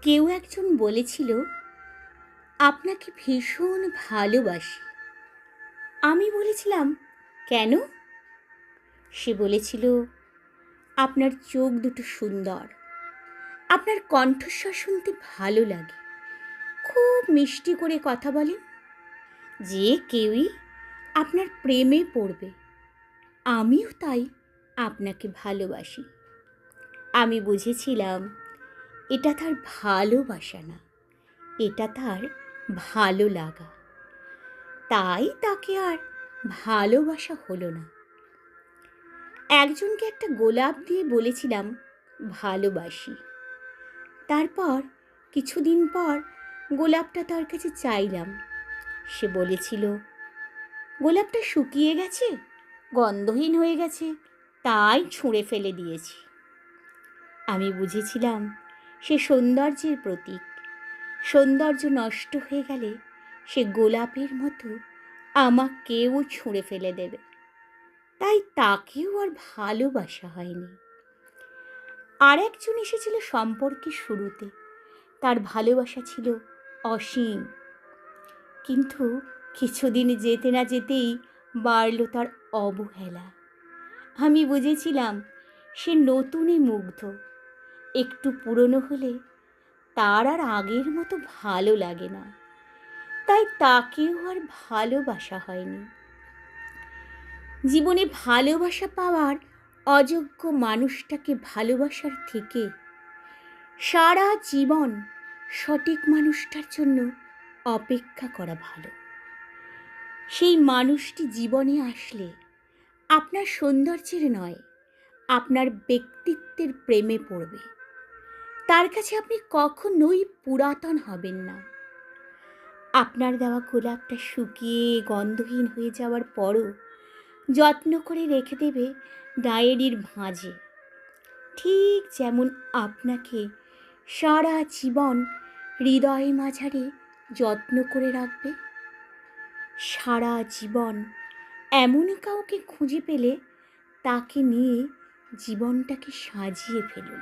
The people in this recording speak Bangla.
কেউ একজন বলেছিল, আপনাকে ভীষণ ভালোবাসি। আমি বলেছিলাম, কেন? সে বলেছিল, আপনার চোখ দুটো সুন্দর, আপনার কণ্ঠস্বর শুনতে ভালো লাগে, খুব মিষ্টি করে কথা বলেন, যে কেউই আপনার প্রেমে পড়বে। আমিও তাই আপনাকে ভালোবাসি। আমি বুঝেছিলাম এটা তার ভালোবাসা না, এটা তার ভালো লাগা। তাই তাকে আর ভালোবাসা হলো না। একজনকে একটা গোলাপ দিয়ে বলেছিলাম ভালোবাসি। তারপর কিছুদিন পর গোলাপটা তার কাছে চাইলাম। সে বলেছিল, গোলাপটা শুকিয়ে গেছে, গন্ধহীন হয়ে গেছে, তাই ছুঁড়ে ফেলে দিয়েছি। আমি বুঝেছিলাম সে সৌন্দর্যের প্রতীক। সৌন্দর্য নষ্ট হয়ে গেলে সে গোলাপের মতো আমাকেও ছুঁড়ে ফেলে দেবে। তাই তাকেও আর ভালোবাসা হয়নি। আর একজন এসেছিল সম্পর্কের শুরুতে। তার ভালোবাসা ছিল অসীম, কিন্তু কিছুদিন যেতে না যেতেই বাড়ল তার অবহেলা। আমি বুঝেছিলাম সে নতুনে মুগ্ধ। একটু পুরনো হলে তার আর আগের মতো ভালো লাগে না। তাই তাকেও আর ভালোবাসা হয়নি। জীবনে ভালোবাসা পাওয়ার অযোগ্য মানুষটাকে ভালোবাসার থেকে সারা জীবন সঠিক মানুষটার জন্য অপেক্ষা করা ভালো। সেই মানুষটি জীবনে আসলে আপনার সৌন্দর্যের নয়, আপনার ব্যক্তিত্বের প্রেমে পড়বে। তার কাছে আপনি কখনোই পুরাতন হবেন না। আপনার দেওয়া গোলাপটা শুকিয়ে গন্ধহীন হয়ে যাওয়ার পরও যত্ন করে রেখে দেবে ডায়েরির ভাঁজে। ঠিক যেমন আপনাকে সারা জীবন হৃদয় মাঝারে যত্ন করে রাখবে। সারা জীবন এমন কাউকে খুঁজে পেলে তাকে নিয়ে জীবনটাকে সাজিয়ে ফেলুন।